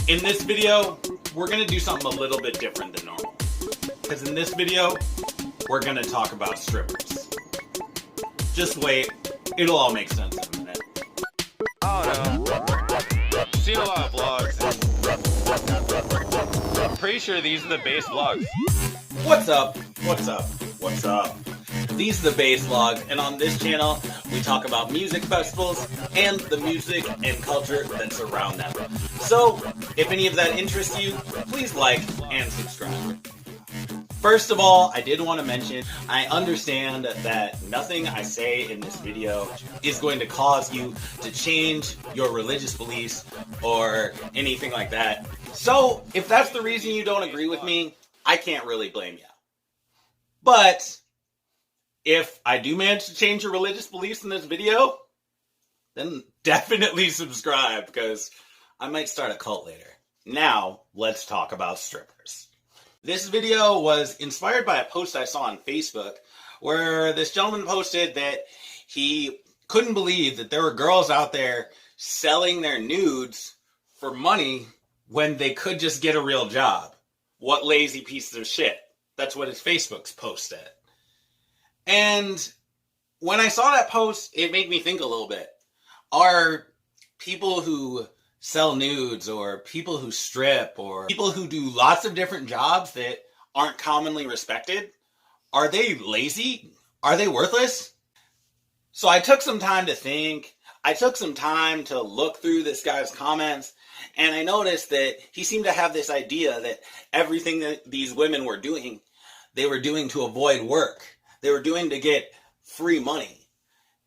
In this video, we're gonna do something a little bit different than normal. Because in this video, we're gonna talk about strippers. Just wait, it'll all make sense in a minute. I don't know. I've seen a lot of vlogs. I'm pretty sure these are the base vlogs. What's up? What's up? What's up? These are the base vlogs, and on this channel, we talk about music festivals and the music and culture that surround them. So, if any of that interests you, please like and subscribe. First of all, I did want to mention, I understand that nothing I say in this video is going to cause you to change your religious beliefs or anything like that. So, if that's the reason you don't agree with me, I can't really blame you. But if I do manage to change your religious beliefs in this video, then definitely subscribe, because I might start a cult later. Now, let's talk about strippers. This video was inspired by a post I saw on Facebook where this gentleman posted that he couldn't believe that there were girls out there selling their nudes for money when they could just get a real job. What lazy pieces of shit. That's what his Facebook post said. And when I saw that post, it made me think a little bit. Are people who sell nudes, or people who strip, or people who do lots of different jobs that aren't commonly respected, are they lazy? Are they worthless? So I took some time to think. I took some time to look through this guy's comments, and I noticed that he seemed to have this idea that everything that these women were doing, they were doing to avoid work. They were doing to get free money.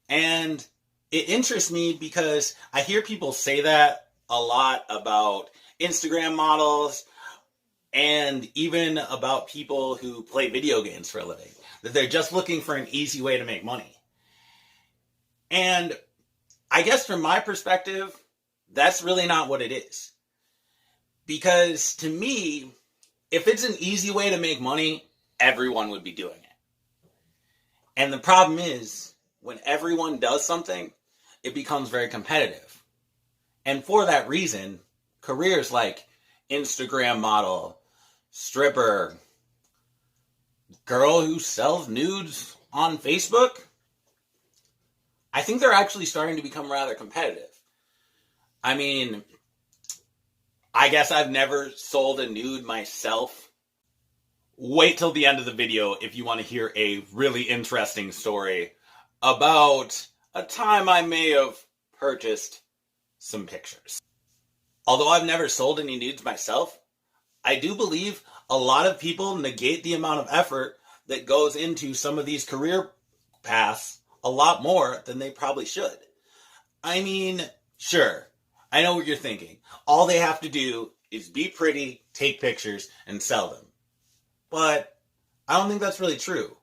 And it interests me because I hear people say that a lot about Instagram models and even about people who play video games for a living. That they're just looking for an easy way to make money. And I guess from my perspective, that's really not what it is. Because to me, if it's an easy way to make money, everyone would be doing it. And the problem is, when everyone does something, it becomes very competitive. And for that reason, careers like Instagram model, stripper, girl who sells nudes on Facebook, I think they're actually starting to become rather competitive. I mean, I guess I've never sold a nude myself. Wait till the end of the video if you want to hear a really interesting story about a time I may have purchased some pictures. Although I've never sold any nudes myself, I do believe a lot of people negate the amount of effort that goes into some of these career paths a lot more than they probably should. I mean, sure, I know what you're thinking. All they have to do is be pretty, take pictures, and sell them. But I don't think that's really true.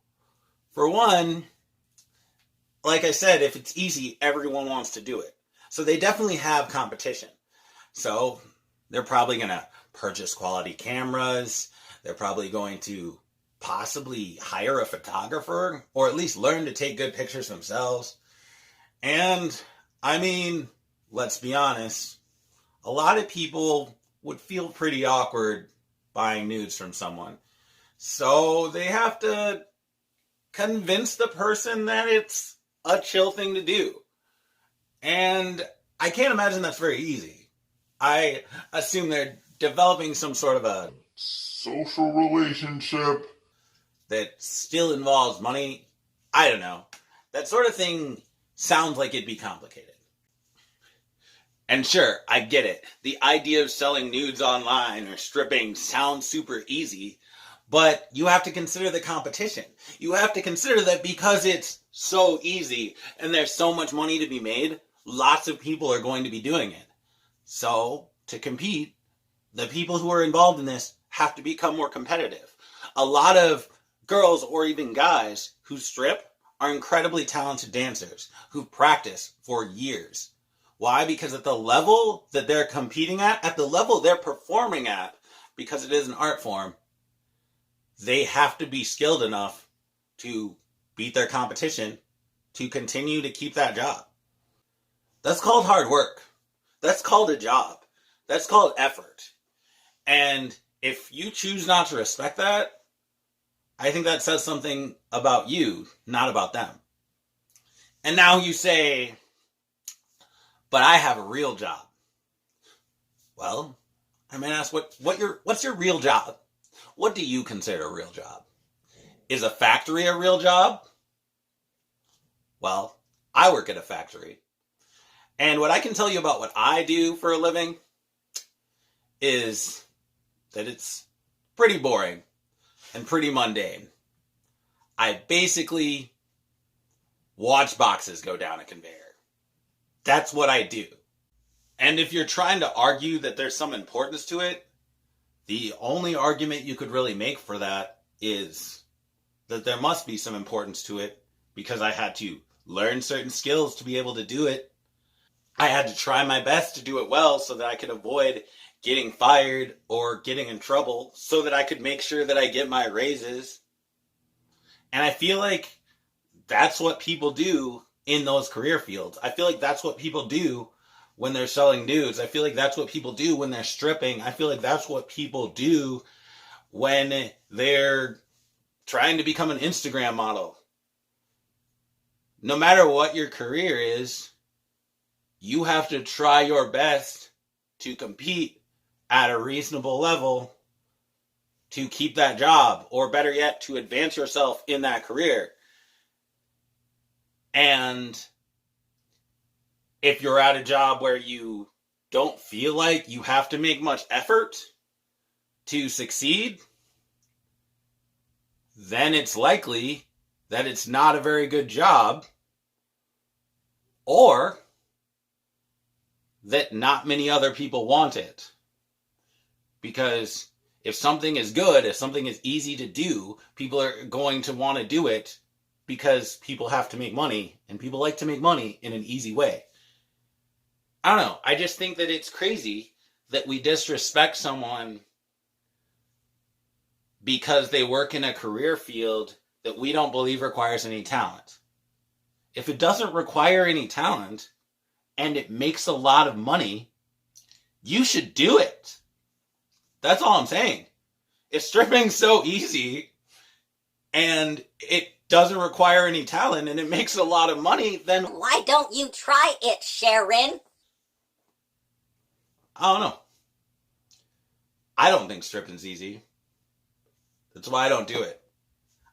For one, like I said, if it's easy, everyone wants to do it. So they definitely have competition. So they're probably going to purchase quality cameras. They're probably going to possibly hire a photographer, or at least learn to take good pictures themselves. And, I mean, let's be honest, a lot of people would feel pretty awkward buying nudes from someone. So they have to convince the person that it's a chill thing to do. And I can't imagine that's very easy. I assume they're developing some sort of a social relationship that still involves money. I don't know. That sort of thing sounds like it'd be complicated. And sure, I get it. The idea of selling nudes online or stripping sounds super easy. But you have to consider the competition. You have to consider that because it's so easy and there's so much money to be made, lots of people are going to be doing it. So, to compete, the people who are involved in this have to become more competitive. A lot of girls or even guys who strip are incredibly talented dancers who've practiced for years. Why? Because at the level that they're competing at the level they're performing at, because it is an art form, they have to be skilled enough to beat their competition to continue to keep that job. That's called hard work. That's called a job. That's called effort. And if you choose not to respect that, I think that says something about you, not about them. And now you say, but I have a real job. Well, I might ask, what's your real job? What do you consider a real job? Is a factory a real job? Well, I work at a factory. And what I can tell you about what I do for a living is that it's pretty boring and pretty mundane. I basically watch boxes go down a conveyor. That's what I do. And if you're trying to argue that there's some importance to it, the only argument you could really make for that is that there must be some importance to it because I had to learn certain skills to be able to do it. I had to try my best to do it well so that I could avoid getting fired or getting in trouble so that I could make sure that I get my raises. And I feel like that's what people do in those career fields. I feel like that's what people do when they're selling nudes. I feel like that's what people do when they're stripping. I feel like that's what people do when they're trying to become an Instagram model. No matter what your career is, you have to try your best to compete at a reasonable level to keep that job, or better yet, to advance yourself in that career. And if you're at a job where you don't feel like you have to make much effort to succeed, then it's likely that it's not a very good job, or that not many other people want it. Because if something is good, if something is easy to do, people are going to want to do it because people have to make money, and people like to make money in an easy way. I don't know. I just think that it's crazy that we disrespect someone because they work in a career field that we don't believe requires any talent. If it doesn't require any talent and it makes a lot of money, you should do it. That's all I'm saying. If stripping's so easy and it doesn't require any talent and it makes a lot of money, then why don't you try it, Sharon? I don't know. I don't think stripping's easy. That's why I don't do it.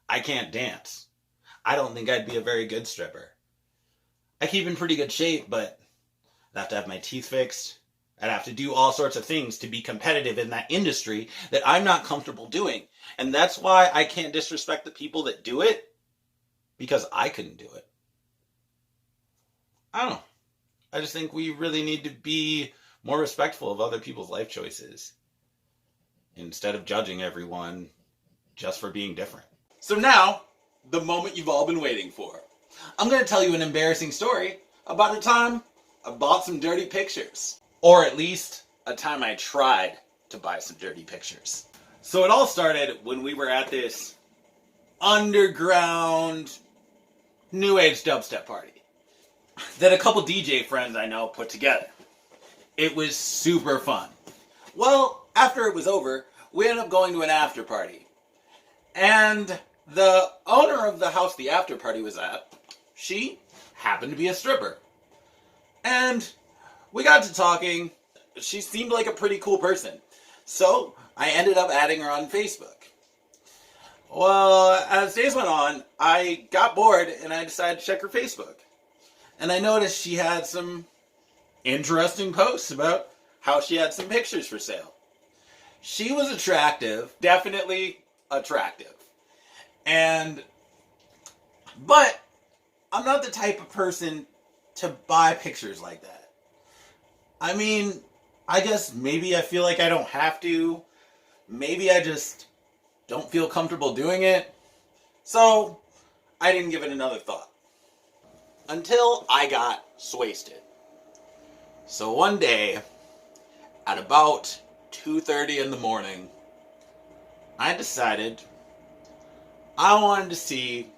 I can't dance. I don't think I'd be a very good stripper. I keep in pretty good shape, but I'd have to have my teeth fixed. I'd have to do all sorts of things to be competitive in that industry that I'm not comfortable doing. And that's why I can't disrespect the people that do it, because I couldn't do it. I don't know. I just think we really need to be more respectful of other people's life choices instead of judging everyone just for being different. So now, the moment you've all been waiting for. I'm going to tell you an embarrassing story about a time I bought some dirty pictures. Or at least a time I tried to buy some dirty pictures. So it all started when we were at this underground new age dubstep party that a couple DJ friends I know put together. It was super fun. Well, after it was over, we ended up going to an after party. And the owner of the house the after party was at, she happened to be a stripper. And we got to talking. She seemed like a pretty cool person. So I ended up adding her on Facebook. Well, as days went on, I got bored and I decided to check her Facebook. And I noticed she had some interesting posts about how she had some pictures for sale. She was attractive, definitely attractive. But I'm not the type of person to buy pictures like that. I mean, I guess maybe I feel like I don't have to. Maybe I just don't feel comfortable doing it. So I didn't give it another thought. Until I got swasted. So one day, at about 2:30 in the morning, I decided I wanted to see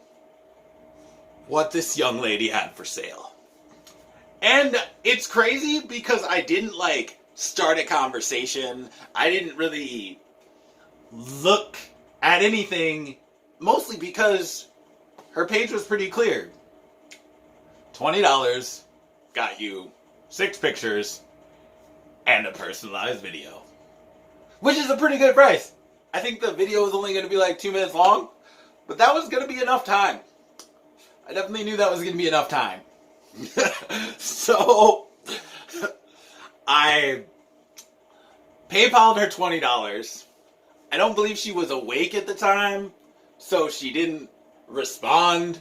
what this young lady had for sale. And it's crazy because I didn't start a conversation. I didn't really look at anything, mostly because her page was pretty clear. $20 got you 6 pictures and a personalized video, which is a pretty good price. I think the video was only going to be like 2 minutes long, but that was going to be enough time. I definitely knew that was going to be enough time. So I PayPal'd her $20. I don't believe she was awake at the time, so she didn't respond.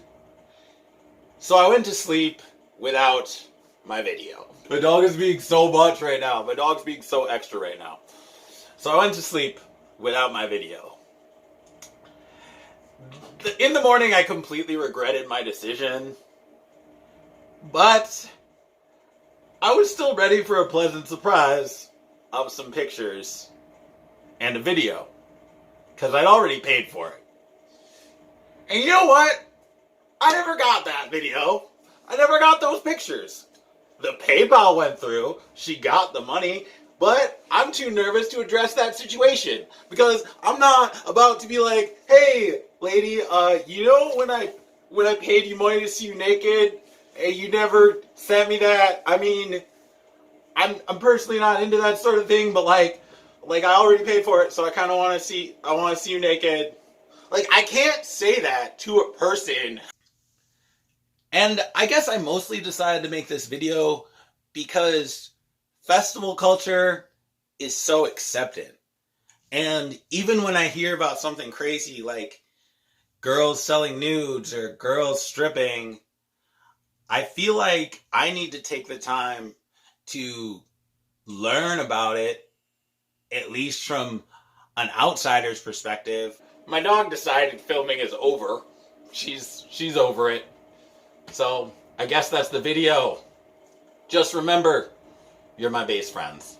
So I went to sleep without my video. My dog is being so much right now. My dog's being so extra right now. So I went to sleep without my video. In the morning, I completely regretted my decision, but I was still ready for a pleasant surprise of some pictures and a video, because I'd already paid for it. And you know what? I never got that video. I never got those pictures. The PayPal went through, she got the money, but I'm too nervous to address that situation, because I'm not about to be like, hey, lady, you know when I paid you money to see you naked, and you never sent me that? I mean, I'm personally not into that sort of thing, but like I already paid for it, so I kind of want to see you naked. Like, I can't say that to a person. And I guess I mostly decided to make this video because festival culture is so accepted. And even when I hear about something crazy like girls selling nudes or girls stripping, I feel like I need to take the time to learn about it, at least from an outsider's perspective. My dog decided filming is over. She's over it. So I guess that's the video. Just remember, you're my base friends.